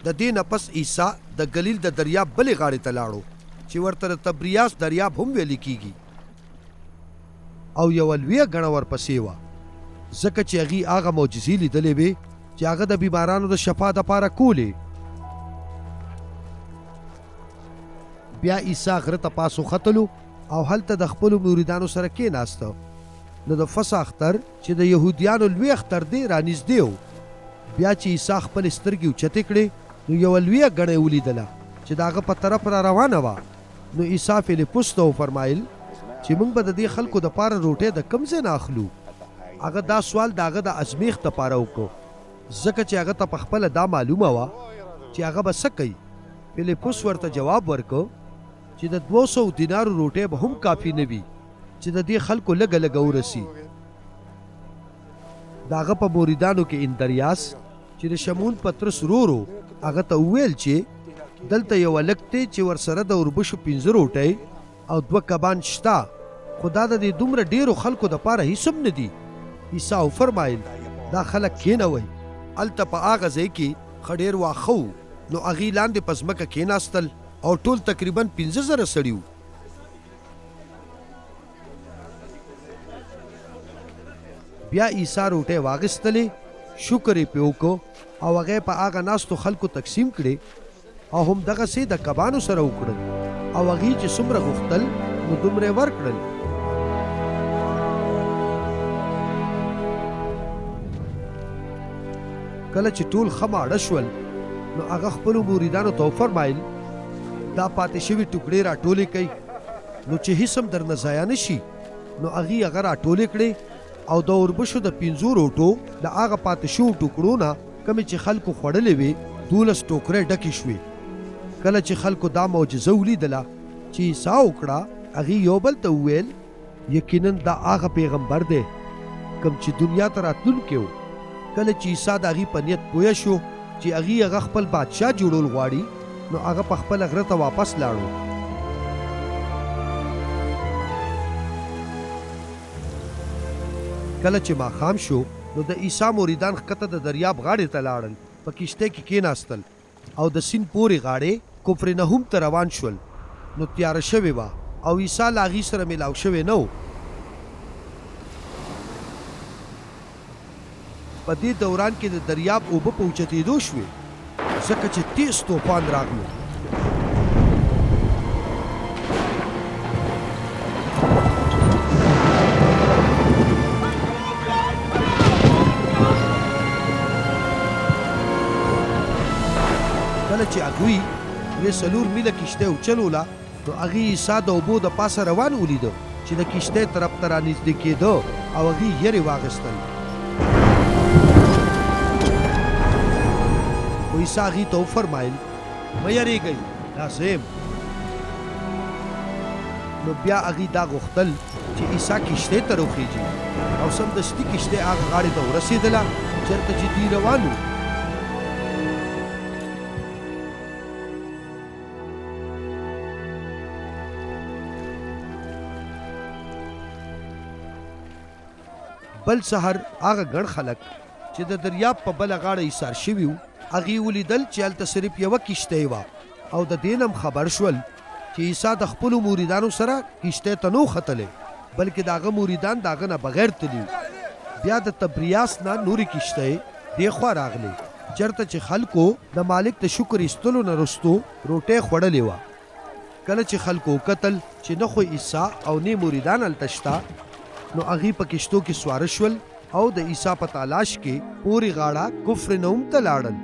د دې نه پس عیسی د ګلیل د دریاب بلې غاړې ته لاړو چې ورته د تبریاس دریاب هم ویل کیږي او یوه لویه ګڼه ورپسې وه ځکه چې هغې هغه معجزې لیدلې وې چې هغه د بیمارانو د شفا دپاره کولې. بیا عیسی غره ته پاس وختلو او هلته د خپلو مریدانو سره کېناسته. نو د فصح اختر چې د یهودیانو لوی اختر دی رانږدې و. بیا چې عیسی خپلې سترګې اوچتې کړې نو یوه لویه ګڼه یې ولیدله چې د هغه په طرف را روانه وه. نو عیسی فیلیپوس ته وفرمایل چې موږ به د دې خلکو دپاره روټۍ د کوم ځای نه اخلو. هغه دا سوال د هغه د ازمیښت دپاره وکړو ځکه چې هغه ته پخپله دا معلومه وه چې هغه به څه کوي. فیلیپوس ورته جواب ورکړ چې د 200 دینارو روټۍ به هم کافي نه وي چې د دې خلکو لږه لږه ورسي. د هغه په مریدانو کې اندریاس چې د شمون پطرس ورور هغه ته وویل چې دلته یو هلک دی چې ورسره د اوربشو 15 روټۍ او 2 کبان شته خو دا د دې دومره ډیرو خلکو دپاره هیڅ هم نه دي. عیسی وفرمایل دا خلک کښېنوئ. هلته په هغه ځای کې ښه ډېر واښه و نو هغې لاندې په ځمکه کښېناستل او ټول تقریبا 15,000 سړي وو. بیا عیسی روټۍ واخیستلې شکر یې پرې وکړو او هغه په هغه ناستو خلکو تقسیم کړې او همدغسې د کبانو سره وکړل او هغې چې څومره غوښتل نو دومره یې ورکړل. کله چې ټول ښه ماړه شول نو هغه خپلو مریدانو ته وفرمایل دا پاتې شوي ټوکړې راټولې کړئ نو چې هیڅ هم درنه ضایع نه شي. نو هغې هغه راټولې کړې او د اوربشو د 15 روټو د هغه پاتې شوو ټوکړو نه کومې چې خلکو خوړلې وې 12 ټوکرۍ ډکې شوې. کله چې خلکو دا معجزه ولیدله چې عیسی وکړه هغې یو بل ته وویل یقینا دا هغه پیغمبر دی کوم چې دنیا ته راتلونکی و. کله چې عیسی د هغې په نیت پوه شو چې هغې هغه خپل بادشاه جوړول غواړي نو هغه په خپله غره ته واپس لاړو. کله چې ماښام شو نو د عیسی مریدان ښکته د دریاب غاړې ته لاړل په کشتۍ کې کېناستل او د سیند پورې غاړې کفرنهم ته روان شول. نو تیاره شوې وه او عیسی له هغې سره میلاو شوی نه و. په دې دوران کې د دریاب اوبه په اوچتېدو شوې ځکه چې تیز طوفان راغلو. کله چې هغوی 4 میله کشتۍ وچلوله نو هغې عیسی د اوبو د پاسه روان ولیده چې د کشتۍ طرف ته رانږدې کېده او هغې یرې واخیستل. خو عیسی هغې ته وفرمایل مه یریږئ دا زه یم. نو بیا هغې دا غوښتل چې عیسی کشتۍ ته راوخیږي او سمدستي کشتۍ هغه غاړې ته ورسېدله چېرته چې دوی روان وو. بل سحر هغه ګڼ خلک چې د دریاب په بله غاړه ایسار شوي وو هغې ولیدل چې هلته صرف یوه کشتۍ وه او د دې نه خبر شول چې عیسی د خپلو مریدانو سره کشتۍ ته نه و ختلی بلکې د هغه مریدان د هغه نه بغیر تلي وو. بیا د تبریاس نه نورې کشتۍ دې خوا راغلې چېرته چې خلکو د مالک د شکر ایستلو نه وروستو روټۍ خوړلې وه. کله چې خلکو وکتل چې نه خو عیسی او نه مریدان هلته شته نو هغې په کشتو کې سواره شول او د عیسی په تالاش کې پورې غاړه کفرنهم ته لاړل.